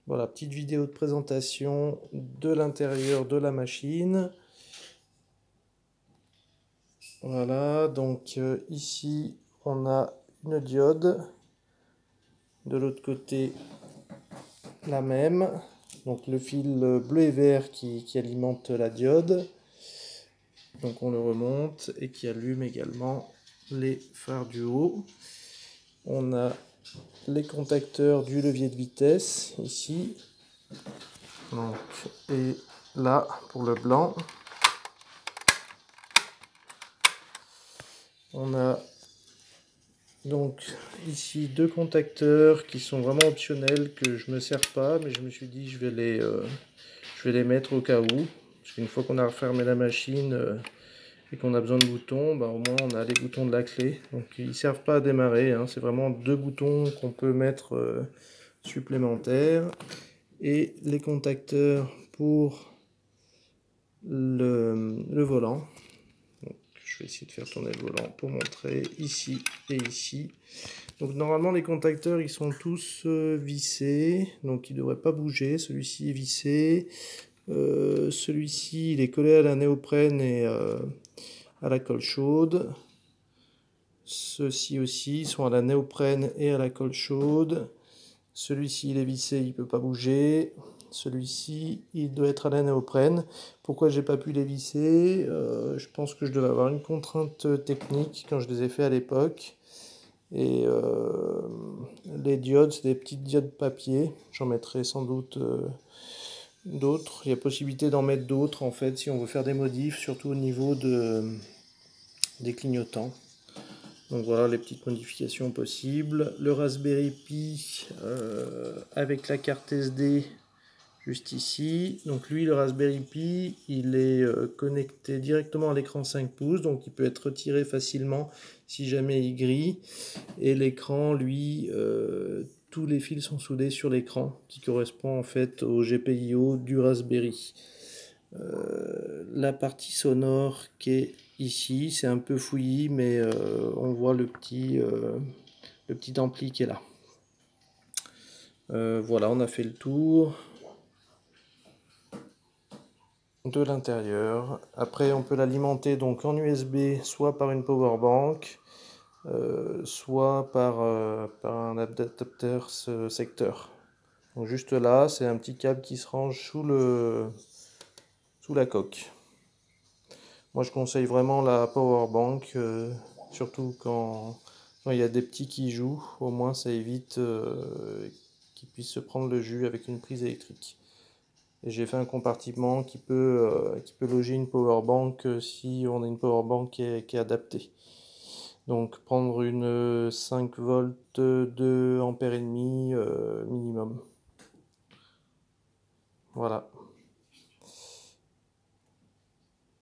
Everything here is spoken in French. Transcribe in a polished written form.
Voilà, petite vidéo de présentation de l'intérieur de la machine. Voilà, donc ici on a une diode. De l'autre côté, la même. Donc le fil bleu et vert qui alimente la diode. Donc on le remonte et qui allume également les phares du haut. On a les contacteurs du levier de vitesse ici. Donc, et là pour le blanc. On a donc ici deux contacteurs qui sont vraiment optionnels, que je ne me sers pas, mais je me suis dit je vais les mettre au cas où. Parce qu'une fois qu'on a refermé la machine et qu'on a besoin de boutons, bah, au moins on a les boutons de la clé. Donc ils ne servent pas à démarrer, hein. C'est vraiment deux boutons qu'on peut mettre supplémentaires. Et les contacteurs pour le volant. Donc, je vais essayer de faire tourner le volant pour montrer ici et ici. Donc normalement les contacteurs ils sont tous vissés, donc ils ne devraient pas bouger. Celui-ci est vissé, celui-ci il est collé à la néoprène et à la colle chaude. Ceux-ci aussi sont à la néoprène et à la colle chaude. Celui-ci il est vissé, il ne peut pas bouger. Celui-ci il doit être à la néoprène. Pourquoi j'ai pas pu les visser? Je pense que je devais avoir une contrainte technique quand je les ai fait à l'époque. Et les diodes, c'est des petites diodes papier. J'en mettrai sans doute d'autres. Il y a possibilité d'en mettre d'autres en fait si on veut faire des modifs, surtout au niveau des clignotants. Donc voilà les petites modifications possibles. Le Raspberry Pi avec la carte SD juste ici. Donc lui, le Raspberry Pi, il est connecté directement à l'écran 5 pouces, donc il peut être retiré facilement si jamais il grille. Et l'écran, lui, tous les fils sont soudés sur l'écran, qui correspond en fait au GPIO du Raspberry. La partie sonore qui est ici, c'est un peu fouillis, mais on voit le petit ampli qui est là. Voilà, on a fait le tour de l'intérieur. Après, on peut l'alimenter donc en USB, soit par une power bank, soit par un adaptateur secteur. Donc juste là, c'est un petit câble qui se range sous la coque. Moi, je conseille vraiment la power bank, surtout quand il y a des petits qui jouent. Au moins, ça évite qu'ils puissent se prendre le jus avec une prise électrique. Et j'ai fait un compartiment qui peut loger une power bank si on a une power bank qui est adaptée. Donc prendre une 5 volts 2 ampères et demi minimum. Voilà.